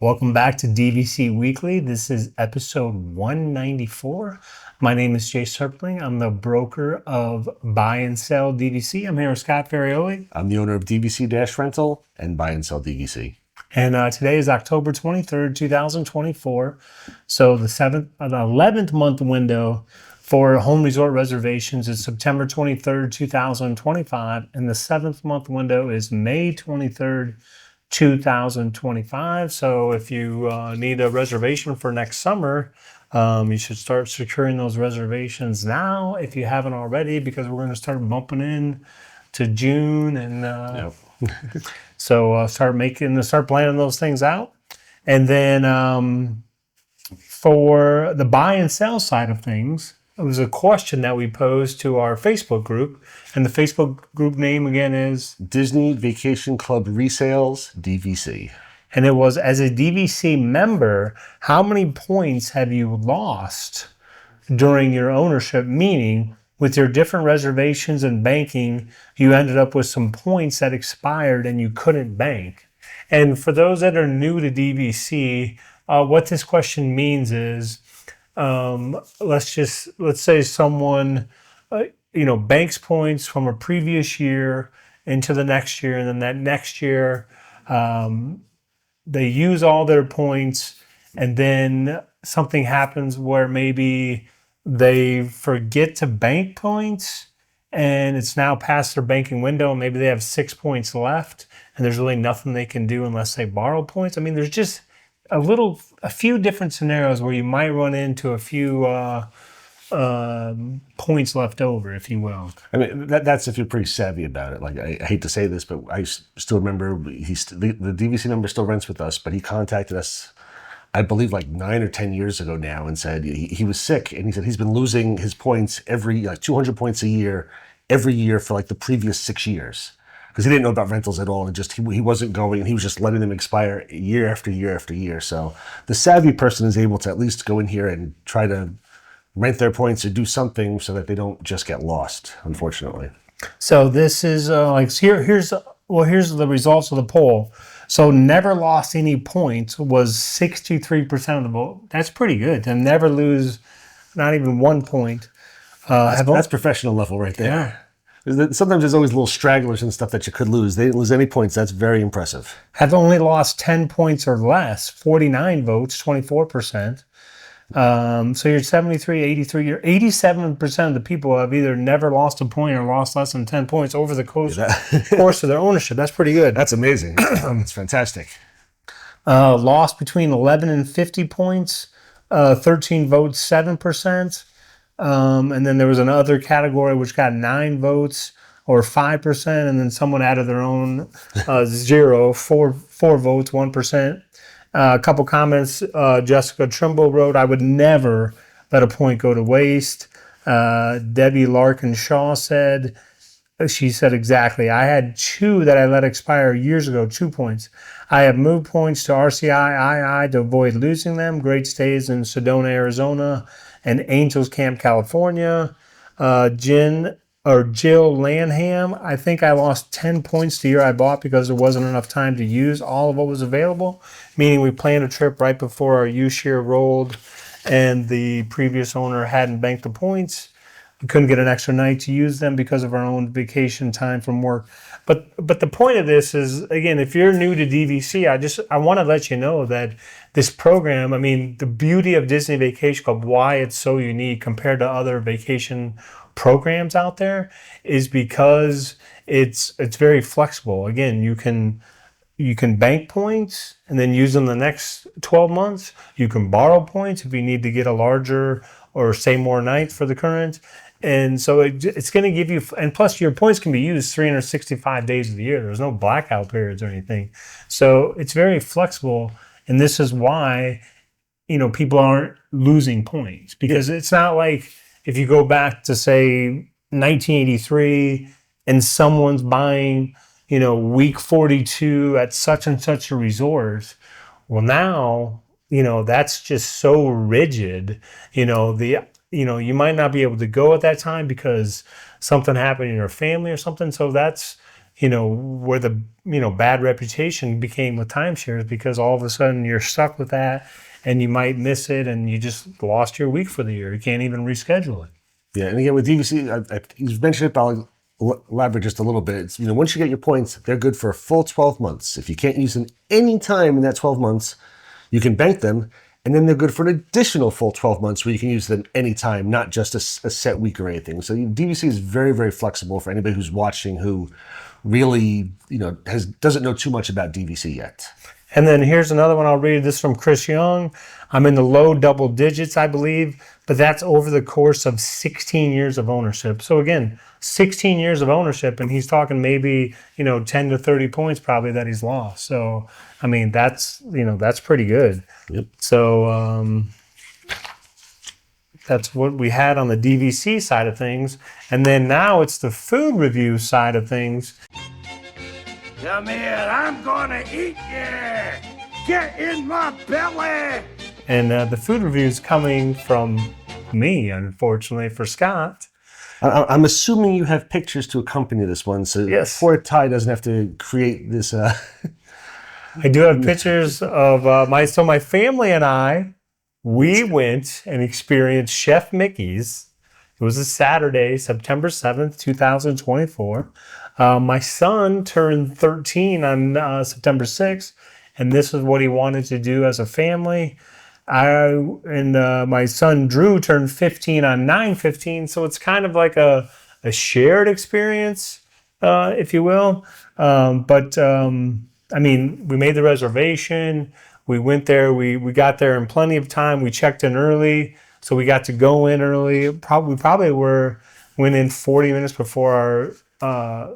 Welcome back to DVC Weekly. This is episode 194. My name is Jay Serpling. I'm the broker of Buy and Sell DVC. I'm here with Scott Ferrioli. I'm the owner of DVC Rental and Buy and Sell DVC. And today is October 23rd, 2024. So the 11th month window for home resort reservations is September 23rd, 2025. And the 7th month window is May 23rd, 2025. So if you need a reservation for next summer, you should start securing those reservations now if you haven't already, because we're going to start bumping in to June, and so start planning those things out. And then for the buy and sell side of things, it was a question that we posed to our Facebook group, and the Facebook group name again is Disney Vacation Club Resales DVC. And it was, as a DVC member, how many points have you lost during your ownership? Meaning, with your different reservations and banking, you ended up with some points that expired and you couldn't bank. And for those that are new to DVC, what this question means is, let's say someone, banks points from a previous year into the next year, and then that next year, they use all their points, and then something happens where maybe they forget to bank points, and it's now past their banking window, and maybe they have 6 points left, and there's really nothing they can do unless they borrow points. I mean, there's just a few different scenarios where you might run into a few points left over, if you will. I mean, that's if you're pretty savvy about it. Like, I hate to say this, but I still remember the DVC member still rents with us, but he contacted us, I believe, like 9 or 10 years ago now, and said he was sick, and he said he's been losing his points every 200 points a year, every year for like the previous 6 years, because he didn't know about rentals at all, and just he wasn't going, and he was just letting them expire year after year after year. So the savvy person is able to at least go in here and try to rent their points or do something so that they don't just get lost, unfortunately. So this is here's the results of the poll. So never lost any points was 63% of the vote. That's pretty good to never lose, not even 1 point. That's professional level right there. Yeah. Sometimes there's always little stragglers and stuff that you could lose. They didn't lose any points. That's very impressive. Have only lost 10 points or less, 49 votes, 24%. So you're 73, 83, you're 87% of the people have either never lost a point or lost less than 10 points over the course of their ownership. That's pretty good. That's amazing. It's fantastic. Lost between 11 and 50 points, 13 votes, 7%. And then there was another category which got 9 votes or 5%. And then someone added their own 4 votes, 1%. A couple comments. Jessica Trimble wrote, "I would never let a point go to waste." Debbie Larkin Shaw said, exactly, "I had 2 that I let expire years ago, 2 points. I have moved points to RCI II to avoid losing them. Great stays in Sedona, Arizona, and Angels Camp, California." Jill Lanham, "I think I lost 10 points the year I bought because there wasn't enough time to use all of what was available," meaning we planned a trip right before our use year rolled and the previous owner hadn't banked the points. We couldn't get an extra night to use them because of our own vacation time from work. But the point of this is, again, if you're new to DVC, I want to let you know that this program, I mean, the beauty of Disney Vacation Club, why it's so unique compared to other vacation programs out there, is because it's very flexible. Again, you can bank points and then use them the next 12 months. You can borrow points if you need to get a larger or say more nights for the current. And so it's going to give you, and plus your points can be used 365 days of the year. There's no blackout periods or anything. So it's very flexible. And this is why, people aren't losing points, because it's not like if you go back to say 1983 and someone's buying, week 42 at such and such a resort. Well, now, that's just so rigid, you might not be able to go at that time because something happened in your family or something. So that's where the, bad reputation became with timeshares, because all of a sudden you're stuck with that and you might miss it and you just lost your week for the year. You can't even reschedule it. Yeah, and again with DVC, you've mentioned it, but I'll elaborate just a little bit. It's, once you get your points, they're good for a full 12 months. If you can't use them any time in that 12 months, you can bank them, and then they're good for an additional full 12 months where you can use them anytime, not just a set week or anything. So DVC is very, very flexible for anybody who's watching who really, doesn't know too much about DVC yet. And then here's another one I'll read. This from Chris Young. I'm in the low double digits, I believe, but that's over the course of 16 years of ownership. So again, 16 years of ownership, and he's talking maybe, 10 to 30 points probably that he's lost. So, I mean, that's pretty good. Yep. So that's what we had on the DVC side of things. And then now it's the food review side of things. Come here, I'm gonna eat you! Get in my belly! And the food review is coming from me, unfortunately, for Scott. I'm assuming you have pictures to accompany this one, so Yes. poor Ty doesn't have to create this. I do have pictures of my family and I. We went and experienced Chef Mickey's. It was a Saturday, September 7th, 2024. My son turned 13 on September 6th, and this is what he wanted to do as a family. My son Drew turned 15 on 9/15, so it's kind of like a shared experience, if you will. I mean, we made the reservation. We went there. We got there in plenty of time. We checked in early, so we got to go in early. We probably went in 40 minutes before our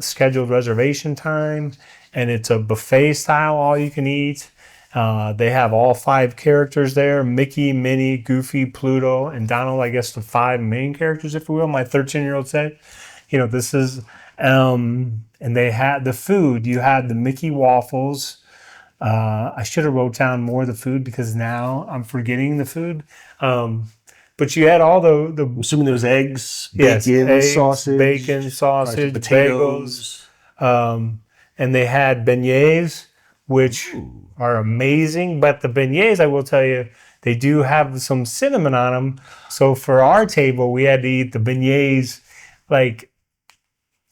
scheduled reservation time, and it's a buffet style, all you can eat. They have all 5 characters there: Mickey, Minnie, Goofy, Pluto, and Donald. I guess the 5 main characters, if you will. My 13-year-old said, this is, and they had the food. You had the Mickey waffles. I should have wrote down more of the food because now I'm forgetting the food. But you had all the I'm assuming there was eggs, eggs, sausage, bagels, and they had beignets, which are amazing. But the beignets, I will tell you, they do have some cinnamon on them. So for our table, we had to eat the beignets like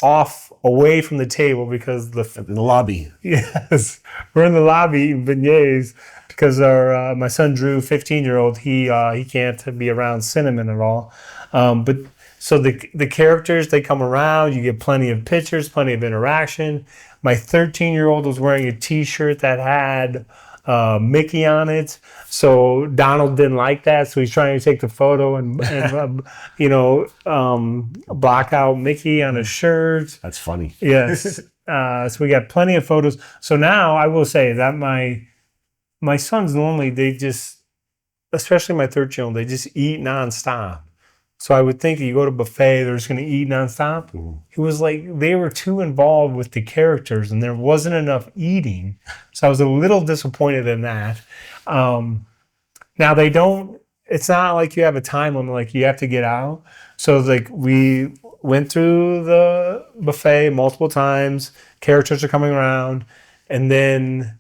away from the table because in the lobby. Yes, we're in the lobby eating beignets because my son Drew, 15-year-old, he can't be around cinnamon at all. But so the characters, they come around. You get plenty of pictures, plenty of interaction. My 13-year-old was wearing a T-shirt that had Mickey on it. So Donald didn't like that, so he's trying to take the photo and block out Mickey on his shirt. That's funny. Yes. So we got plenty of photos. So now I will say that my sons normally, especially my 13-year-old, they just eat nonstop. So I would think you go to buffet, they're just going to eat nonstop. Mm-hmm. It was like they were too involved with the characters and there wasn't enough eating. So I was a little disappointed in that. Now it's not like you have a time limit, like you have to get out. So like we went through the buffet multiple times, characters are coming around, and then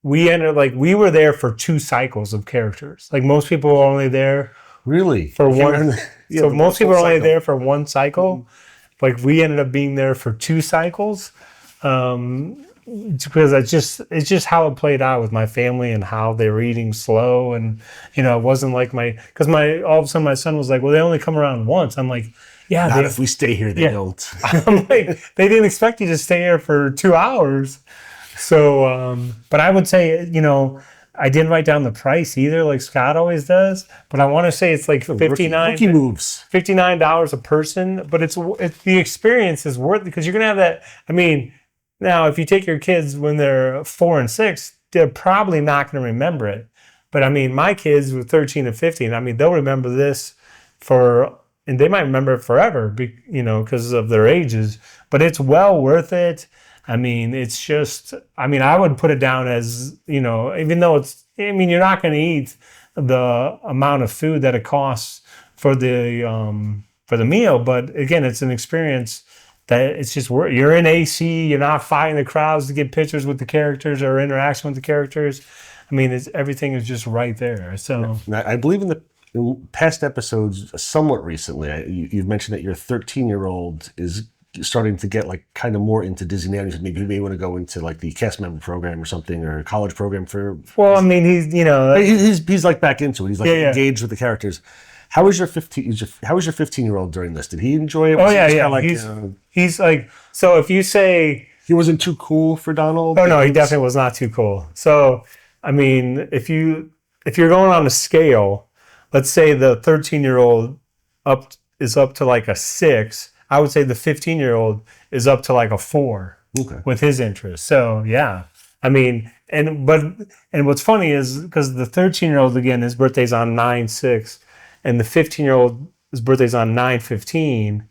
we were there for 2 cycles of characters. Like most people are only there really for one. So most people are only there for 1 cycle. Mm-hmm. Like we ended up being there for 2 cycles. Because it's just how it played out with my family and how they were eating slow. And, it wasn't like all of a sudden my son was like, well, they only come around once. I'm like, yeah. Not if we stay here, they don't. I'm like, they didn't expect you to stay here for 2 hours. So, but I would say, I didn't write down the price either, like Scott always does. But I want to say it's like rookie moves. $59 a person. But it's the experience is worth it because you're gonna have that. I mean, now if you take your kids when they're 4 and 6, they're probably not going to remember it. But I mean, my kids with 13 and 15, I mean, they'll remember this and they might remember it forever, because of their ages. But it's well worth it. I mean, it's just, I would put it down as, even though you're not going to eat the amount of food that it costs for the meal. But again, it's an experience that it's just you're in AC. You're not fighting the crowds to get pictures with the characters or interaction with the characters. I mean, everything is just right there. So I believe in past episodes, somewhat recently, you've mentioned that your 13-year-old is starting to get like kind of more into Disney now. Maybe you may want to go into like the cast member program or something, or a college program for. Well, I mean, he's like back into it. He's like engaged with the characters. How was your 15-year-old during this? Did he enjoy it? Oh yeah. He's like, so if you say he wasn't too cool for Donald. Oh no, he definitely was not too cool. So I mean, if you're going on a scale, let's say the 13-year-old is up to like a 6. I would say the 15-year-old is up to like a 4 with his interest. So yeah, I mean, and what's funny is because the 13-year-old, again, his birthday's on 9/6, and the 15-year-old, his birthday's on 9/15.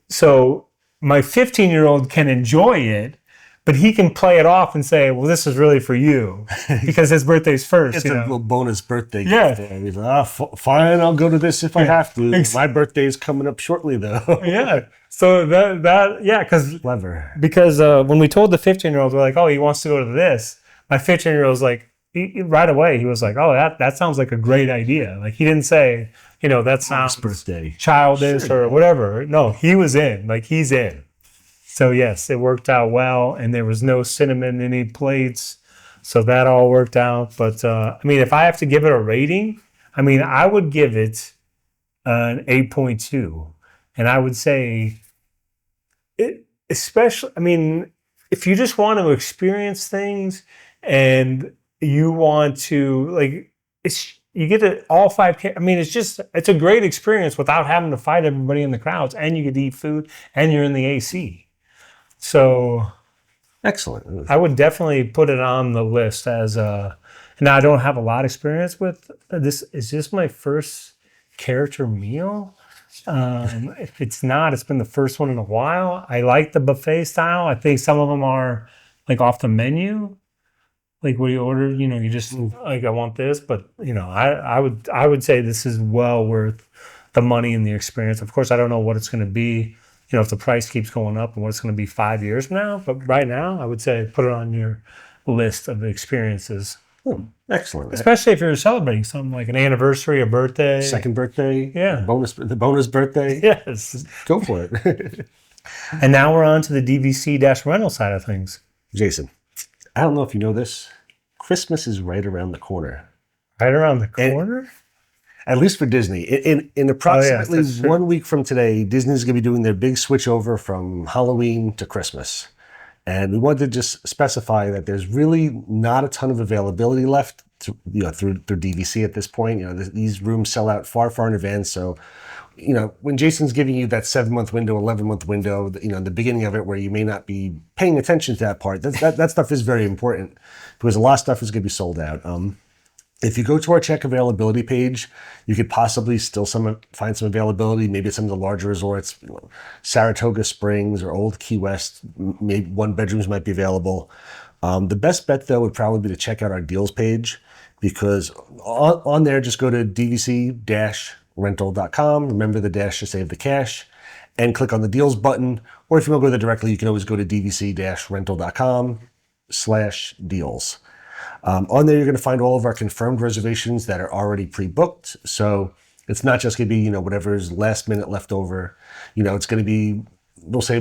So my 15-year-old can enjoy it, but he can play it off and say, well, this is really for you because his birthday's first. It's a little bonus birthday gift. Yeah. He's like, fine, I'll go to this if I have to. My birthday's coming up shortly, though. Yeah. So because clever. Because when we told the 15-year-old, we're like, oh, he wants to go to this. My 15-year-old's like, right away, he was like, oh, that sounds like a great idea. Like he didn't say, that sounds birthday childish or whatever. No, he was in. Like he's in. So yes, it worked out well, and there was no cinnamon in any plates, so that all worked out. But I mean, if I have to give it a rating, I mean, I would give it an 8.2, and I would say it. Especially, I mean, if you just want to experience things and you want to you get it all 5. I mean, it's a great experience without having to fight everybody in the crowds, and you get to eat food, and you're in the AC. So excellent. I would definitely put it on the list as now I don't have a lot of experience with this. Is this my first character meal? If it's not, it's been the first one in a while. I like the buffet style. I think some of them are like off the menu, like where you order, you just like, I want this, but I would say this is well worth the money and the experience. Of course, I don't know what it's going to be. If the price keeps going up and what it's going to be 5 years from now. But right now, I would say put it on your list of experiences. Excellent. Especially if you're celebrating something like an anniversary, a birthday. Second birthday. Yeah. The bonus birthday. Yes. Go for it. And now we're on to the DVC-rental side of things. Jason, I don't know if you know this. Christmas is right around the corner. Right around the corner? At least for Disney. In approximately 1 week from today, Disney's going to be doing their big switch over from Halloween to Christmas. And we wanted to just specify that there's really not a ton of availability left through DVC at this point. These rooms sell out far, far in advance. So, when Jason's giving you that 7-month window, 11-month window, the beginning of it where you may not be paying attention to that part, that stuff is very important because a lot of stuff is going to be sold out. If you go to our check availability page, you could possibly still find some availability. Maybe at some of the larger resorts, Saratoga Springs or Old Key West, maybe 1-bedrooms might be available. The best bet, though, would probably be to check out our deals page because on there, just go to DVC-rental.com. Remember the dash to save the cash and click on the deals button. Or if you want to go there directly, you can always go to DVC-rental.com/deals. On there, you're going to find all of our confirmed reservations that are already pre-booked. So it's not just going to be, whatever's last minute left over. It's going to be, we'll say,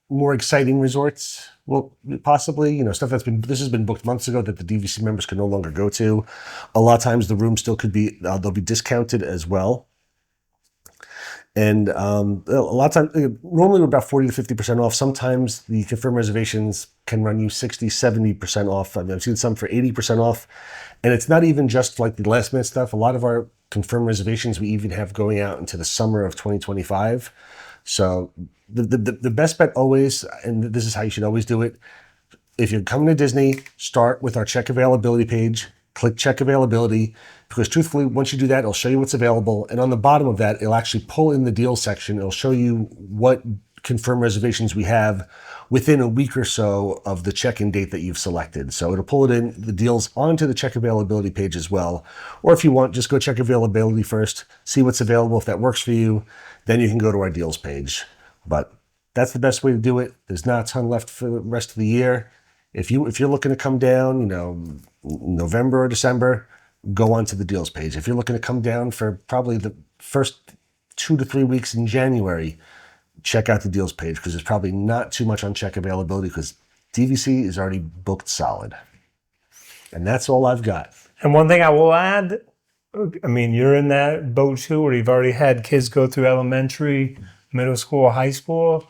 more exciting resorts. Well, possibly, stuff this has been booked months ago that the DVC members can no longer go to. A lot of times the room still could be, they'll be discounted as well. And a lot of times, normally we're about 40 to 50% off. Sometimes the confirmed reservations can run you 60, 70% off. I've seen some for 80% off. And it's not even just like the last minute stuff. A lot of our confirmed reservations we even have going out into the summer of 2025. So the best bet always, and this is how you should always do it, if you're coming to Disney, start with our check availability page. Click check availability, because truthfully, once you do that, it'll show you what's available. And on the bottom of that, it'll actually pull in the deals section. It'll show you what confirmed reservations we have within a week or so of the check-in date that you've selected. So it'll pull it in, the deals onto the check availability page as well. Or if you want, just go check availability first, see what's available. If that works for you, then you can go to our deals page. But that's the best way to do it. There's not a ton left for the rest of the year. If you're looking to come down, you know, November or December, go onto the deals page. If you're looking to come down for probably the first 2 to 3 weeks in January, check out the deals page because there's probably not too much on check availability because DVC is already booked solid. And that's all I've got. And one thing I will add, I mean, you're in that boat too, where you've already had kids go through elementary, middle school, high school.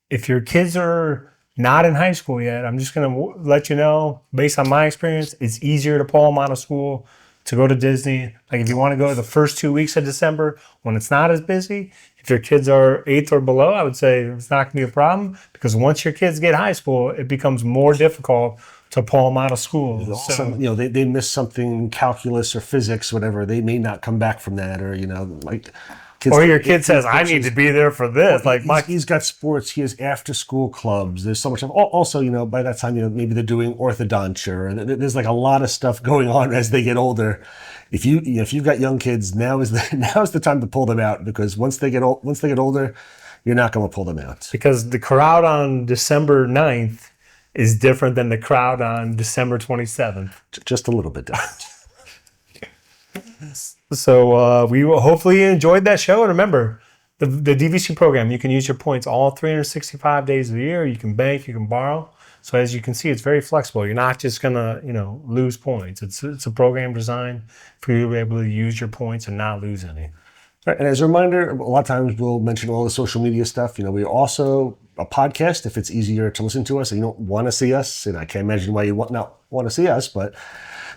If your kids are not in high school yet, I'm just going to let you know, based on my experience, it's easier to pull them out of school to go to Disney. Like if you want to go the first 2 weeks of December when it's not as busy, if your kids are 8th or below, I would say it's not going to be a problem because once your kids get high school, it becomes more difficult to pull them out of school. So, you know, they miss something, calculus or physics, whatever. They may not come back from that, or, you know, like kids, or your kid says, I need to be there for this. Like he's got sports, he has after school clubs. There's so much stuff. Also, you know, by that time, you know, maybe they're doing orthodonture, and there's like a lot of stuff going on as they get older. If you've got young kids, now is the time to pull them out because once they get older, you're not going to pull them out. Because the crowd on December 9th is different than the crowd on December 27th. Just a little bit different. So we will hopefully enjoyed that show. And remember, the DVC program, you can use your points all 365 days of the year. You can bank, you can borrow. So as you can see, it's very flexible. You're not just gonna, you know, lose points. It's a program designed for you to be able to use your points and not lose any. Right, and as a reminder, a lot of times we'll mention all the social media stuff. You know, we're also a podcast if it's easier to listen to us and you don't want to see us. And I can't imagine why you not want to see us, but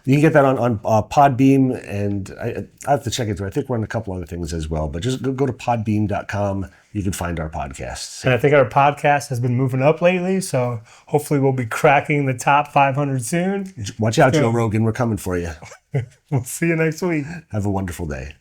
you can get that on Podbeam, and I have to check it through. I think we're on a couple other things as well, but just go to podbeam.com. You can find our podcasts. And I think our podcast has been moving up lately, so hopefully we'll be cracking the top 500 soon. Watch out, Joe Rogan. We're coming for you. We'll see you next week. Have a wonderful day.